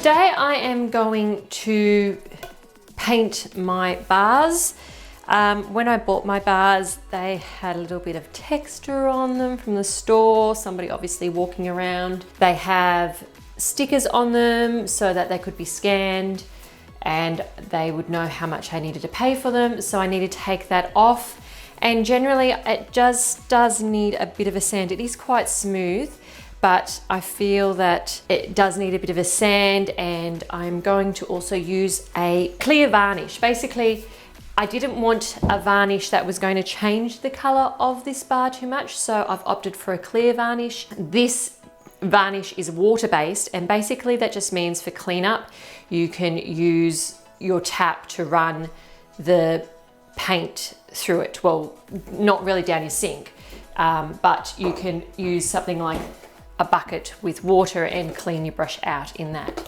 today I am going to paint my bars. When I bought my bars, they had a little bit of texture on them from the store, somebody obviously walking around. They have stickers on them so that they could be scanned and they would know how much I needed to pay for them. So I need to take that off. And generally it just does need a bit of a sand. It is quite smooth, but I feel that it does need a bit of a sand, and I'm going to also use a clear varnish. Basically, I didn't want a varnish that was going to change the color of this bar too much, so I've opted for a clear varnish. This varnish is water-based, and basically that just means for cleanup, you can use your tap to run the paint through it. Well, not really down your sink, but you can use something like a bucket with water and clean your brush out in that,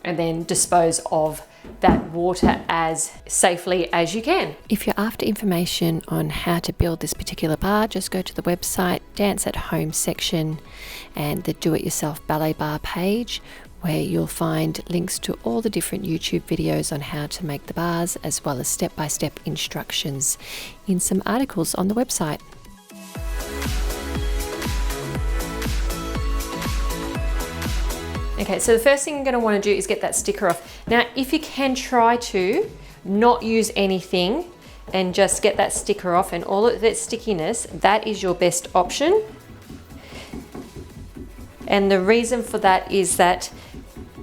and then dispose of that water as safely as you can. If you're after information on how to build this particular bar, just go to the website Dance at Home section and the Do-It-Yourself Ballet Bar page, where you'll find links to all the different YouTube videos on how to make the bars, as well as step-by-step instructions in some articles on the website. Okay, so the first thing you're going to want to do is get that sticker off. Now, if you can, try to not use anything and just get that sticker off, and all of that stickiness, that is your best option. And the reason for that is that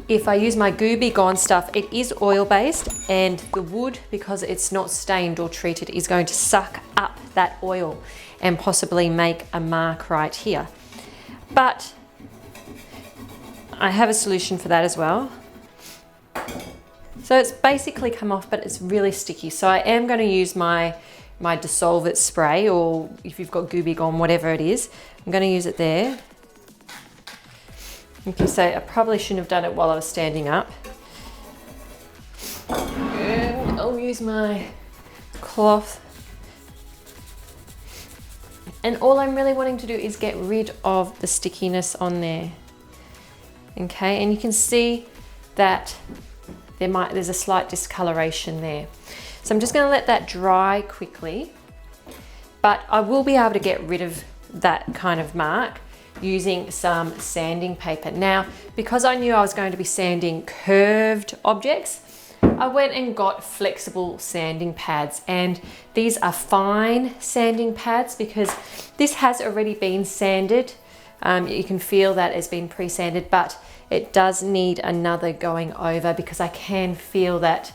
if I use my Gooby Gone stuff, it is oil-based, and the wood, because it's not stained or treated, is going to suck up that oil and possibly make a mark right here. But I have a solution for that as well. So it's basically come off, but it's really sticky. So I am going to use my Dissolve It spray, or if you've got Gooby Gone, whatever it is, I'm going to use it there. You can say I probably shouldn't have done it while I was standing up. And I'll use my cloth. And all I'm really wanting to do is get rid of the stickiness on there. Okay, and you can see that there's a slight discoloration there. So I'm just going to let that dry quickly, but I will be able to get rid of that kind of mark using some sanding paper. Now, because I knew I was going to be sanding curved objects, I went and got flexible sanding pads, and these are fine sanding pads because this has already been sanded. You can feel that it's been pre-sanded, but it does need another going over because I can feel that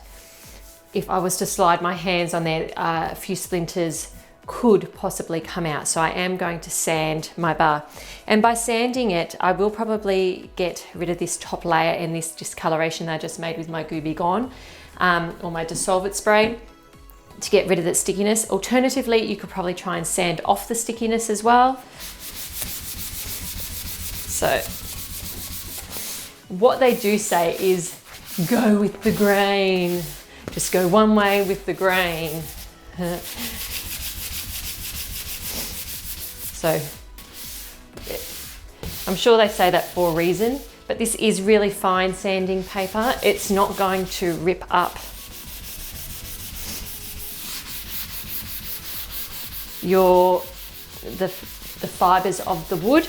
if I was to slide my hands on there, a few splinters could possibly come out. So I am going to sand my bar. And by sanding it, I will probably get rid of this top layer and this discoloration that I just made with my Gooby Gone or my Dissolve It spray to get rid of that stickiness. Alternatively, you could probably try and sand off the stickiness as well. So what they do say is go with the grain. Just go one way with the grain. So I'm sure they say that for a reason, but this is really fine sanding paper. It's not going to rip up the fibers of the wood.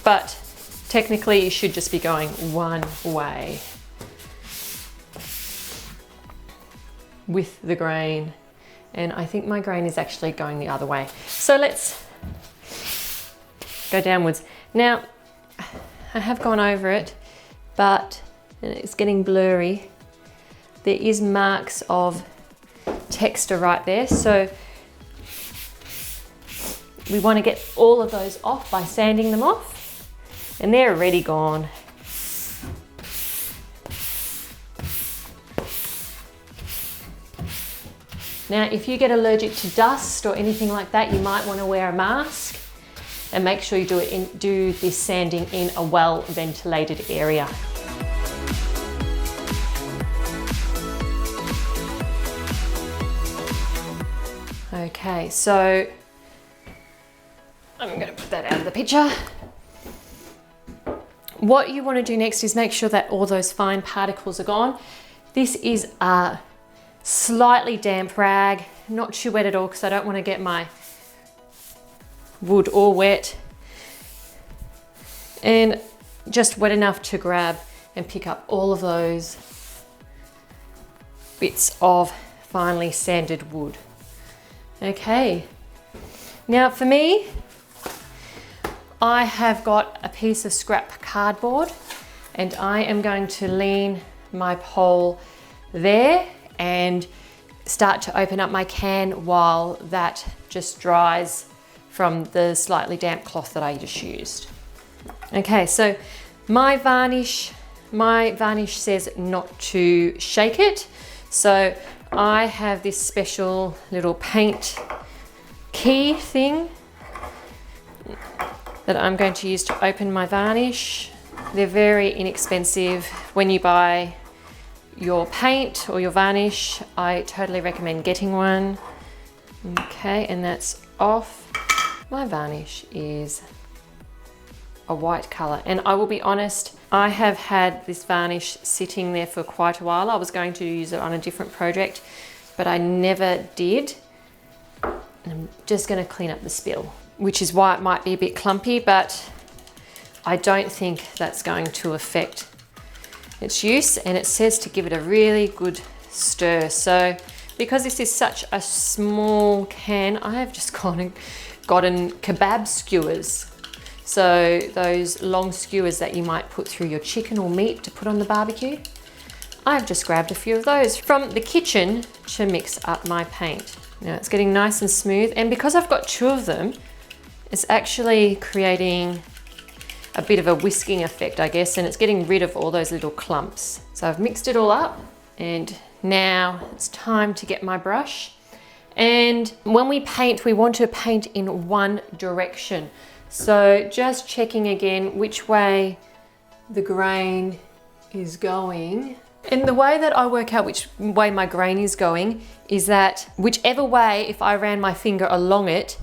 But technically you should just be going one way with the grain. And I think my grain is actually going the other way. So let's go downwards. Now, I have gone over it, but it's getting blurry. There is marks of texture right there. So we want to get all of those off by sanding them off. And they're already gone. Now, if you get allergic to dust or anything like that, you might want to wear a mask, and make sure you do this sanding in a well-ventilated area. Okay, so I'm going to put that out of the picture. What you want to do next is make sure that all those fine particles are gone. This is a slightly damp rag, not too wet at all because I don't want to get my wood all wet, and just wet enough to grab and pick up all of those bits of finely sanded wood. Okay, now for me, I have got a piece of scrap cardboard and I am going to lean my pole there and start to open up my can while that just dries from the slightly damp cloth that I just used. Okay, so my varnish says not to shake it. So I have this special little paint key thing that I'm going to use to open my varnish. They're very inexpensive. When you buy your paint or your varnish, I totally recommend getting one. Okay, and that's off. My varnish is a white color, and I will be honest, I have had this varnish sitting there for quite a while. I was going to use it on a different project, but I never did. And I'm just going to clean up the spill, which is why it might be a bit clumpy, but I don't think that's going to affect its use. And it says to give it a really good stir. So because this is such a small can, I have just gotten kebab skewers. So those long skewers that you might put through your chicken or meat to put on the barbecue. I've just grabbed a few of those from the kitchen to mix up my paint. Now it's getting nice and smooth, and because I've got two of them, it's actually creating a bit of a whisking effect, I guess, and it's getting rid of all those little clumps. So I've mixed it all up, and now it's time to get my brush. And when we paint, we want to paint in one direction. So just checking again which way the grain is going. And the way that I work out which way my grain is going is that whichever way, if I ran my finger along it,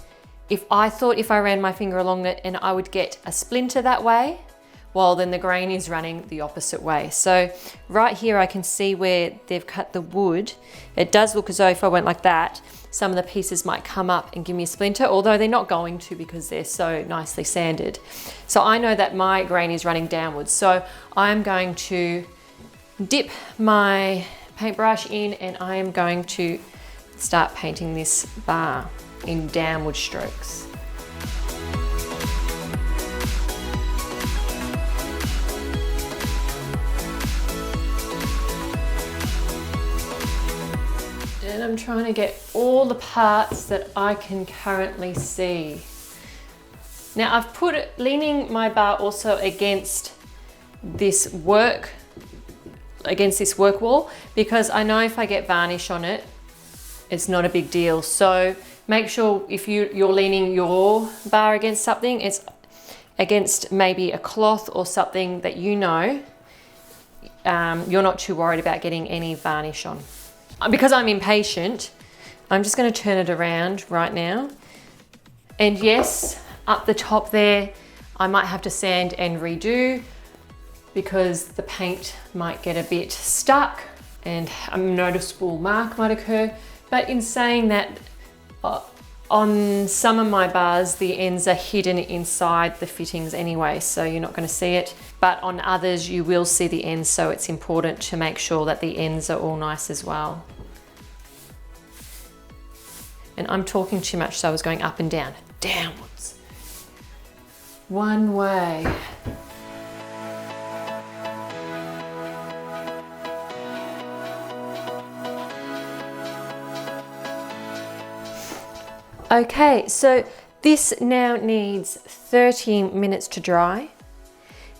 if I ran my finger along it and I would get a splinter that way, well, then the grain is running the opposite way. So right here, I can see where they've cut the wood. It does look as though if I went like that, some of the pieces might come up and give me a splinter, although they're not going to because they're so nicely sanded. So I know that my grain is running downwards. So I'm going to dip my paintbrush in and I am going to start painting this bar in downward strokes. And I'm trying to get all the parts that I can currently see. Now I've leaning my bar also against this work wall, because I know if I get varnish on it, it's not a big deal. So make sure if you're leaning your bar against something, it's against maybe a cloth or something that you know you're not too worried about getting any varnish on. Because I'm impatient, I'm just going to turn it around right now. And yes, up the top there, I might have to sand and redo because the paint might get a bit stuck and a noticeable mark might occur. But in saying that, on some of my bars, the ends are hidden inside the fittings anyway, so you're not going to see it. But on others, you will see the ends, so it's important to make sure that the ends are all nice as well. And I'm talking too much, so I was going up and down, downwards. One way. Okay, so this now needs 30 minutes to dry,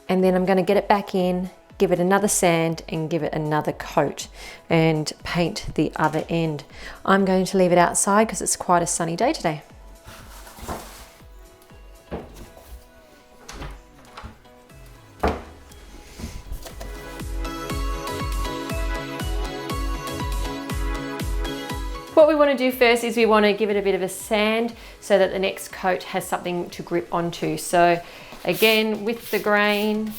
and then I'm going to get it back in, give it another sand and give it another coat and paint the other end. I'm going to leave it outside because it's quite a sunny day today. What we want to do first is we want to give it a bit of a sand so that the next coat has something to grip onto. So again, with the grain,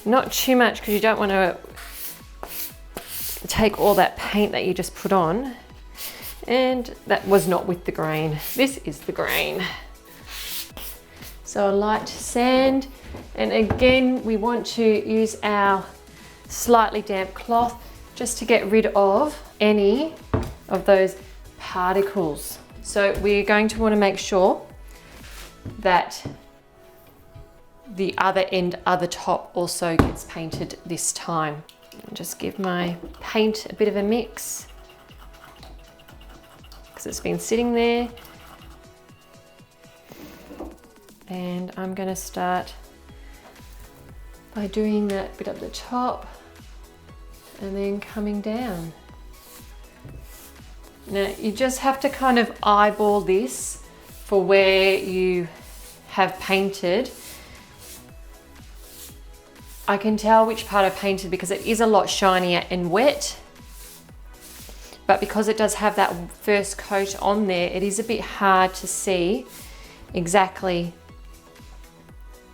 Not too much, because you don't want to take all that paint that you just put on. And that was not with the grain. This is the grain. So a light sand. And again, we want to use our slightly damp cloth just to get rid of any of those particles. So we're going to want to make sure that the other end of the top also gets painted this time. I'll just give my paint a bit of a mix because it's been sitting there. And I'm going to start by doing that bit up the top and then coming down. Now you just have to kind of eyeball this for where you have painted. I can tell which part I painted because it is a lot shinier and wet, but because it does have that first coat on there, it is a bit hard to see exactly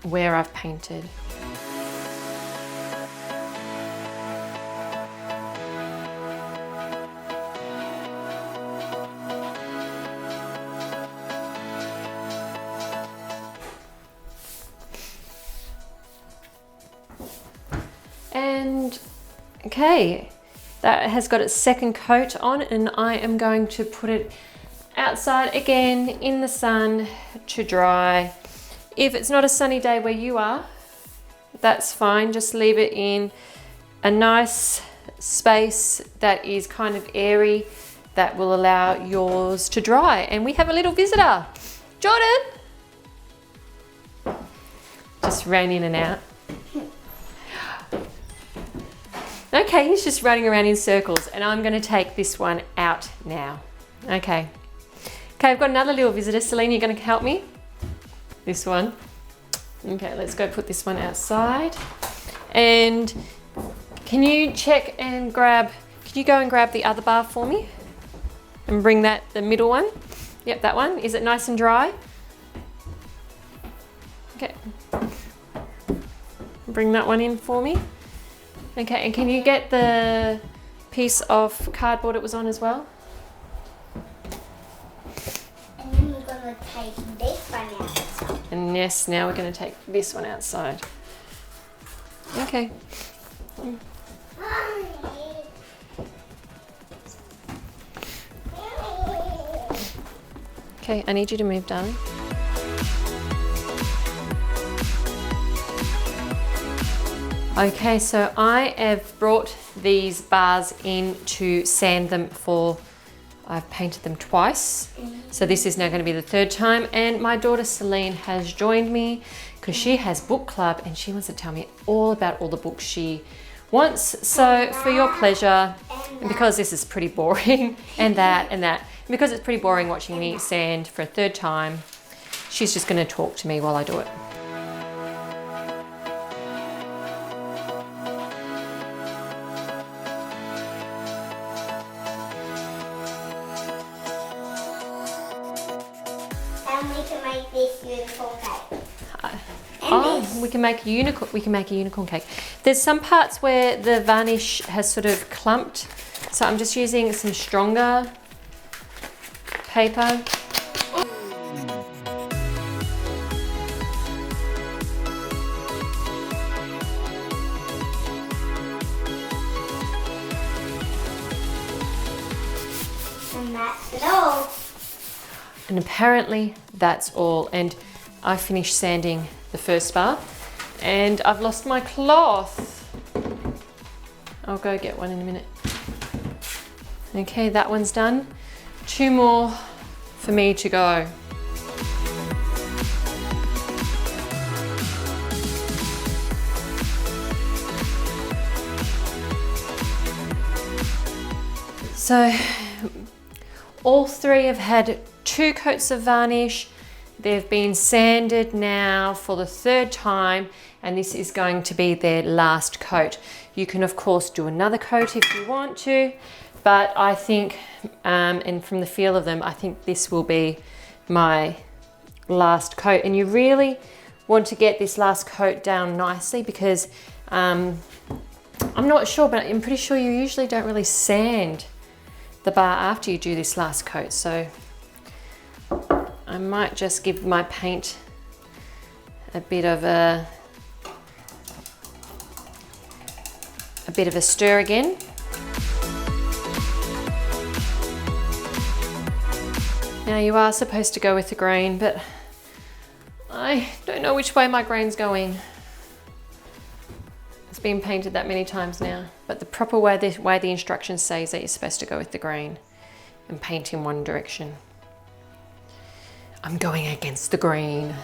where I've painted. And okay, that has got its second coat on, and I am going to put it outside again in the sun to dry. If it's not a sunny day where you are, that's fine. Just leave it in a nice space that is kind of airy, that will allow yours to dry. And we have a little visitor, Jordan. Just ran in and out. Okay, he's just running around in circles, and I'm going to take this one out now. Okay, I've got another little visitor. Celine, you're going to help me? This one. Okay, let's go put this one outside. And can you check and grab, can you go and grab the other bar for me? And bring that, the middle one. Yep, that one. Is it nice and dry? Okay. Bring that one in for me. Okay, and can you get the piece of cardboard it was on as well? And then we're going to take this one outside. And yes, now we're going to take this one outside. Okay. Okay, I need you to move, darling. Okay, so I have brought these bars in to sand them for, I've painted them twice. So this is now going to be the third time, and my daughter Celine has joined me because she has book club and she wants to tell me all about all the books she wants. So for your pleasure, and because this is pretty boring, and that, because it's pretty boring watching me sand for a third time, she's just going to talk to me while I do it. We can make a unicorn cake. There's some parts where the varnish has sort of clumped, so I'm just using some stronger paper. And that's it all. And apparently that's all. And I finished sanding the first bar, and I've lost my cloth. I'll go get one in a minute. Okay, that one's done. 2 more for me to go. So all 3 have had 2 coats of varnish. They've been sanded now for the 3rd time, and this is going to be their last coat. You can of course do another coat if you want to, but I think, and from the feel of them, I think this will be my last coat. And you really want to get this last coat down nicely, because I'm not sure, but I'm pretty sure you usually don't really sand the bar after you do this last coat. So I might just give my paint a bit of a stir again. Now you are supposed to go with the grain, but I don't know which way my grain's going. It's been painted that many times now, but the proper way the instructions say is that you're supposed to go with the grain and paint in one direction. I'm going against the grain.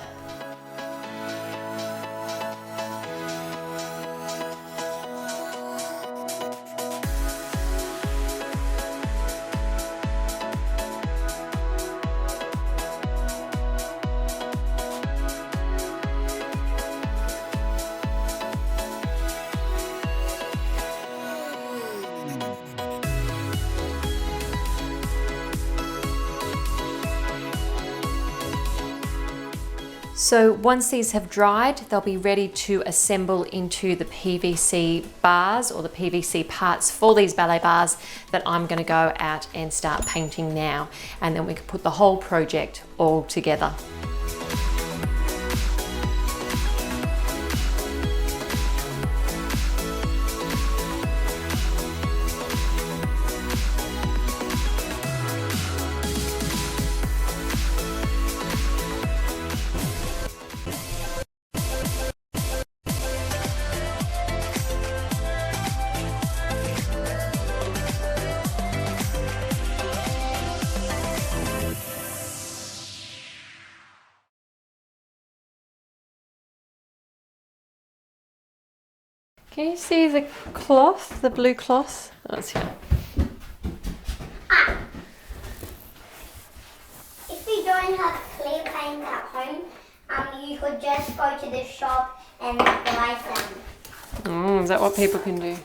So once these have dried, they'll be ready to assemble into the PVC bars or the PVC parts for these ballet bars that I'm going to go out and start painting now. And then we can put the whole project all together. Can you see the cloth, the blue cloth? Oh, it's here. If you don't have clear paint at home, you could just go to the shop and buy some. Is that what people can do?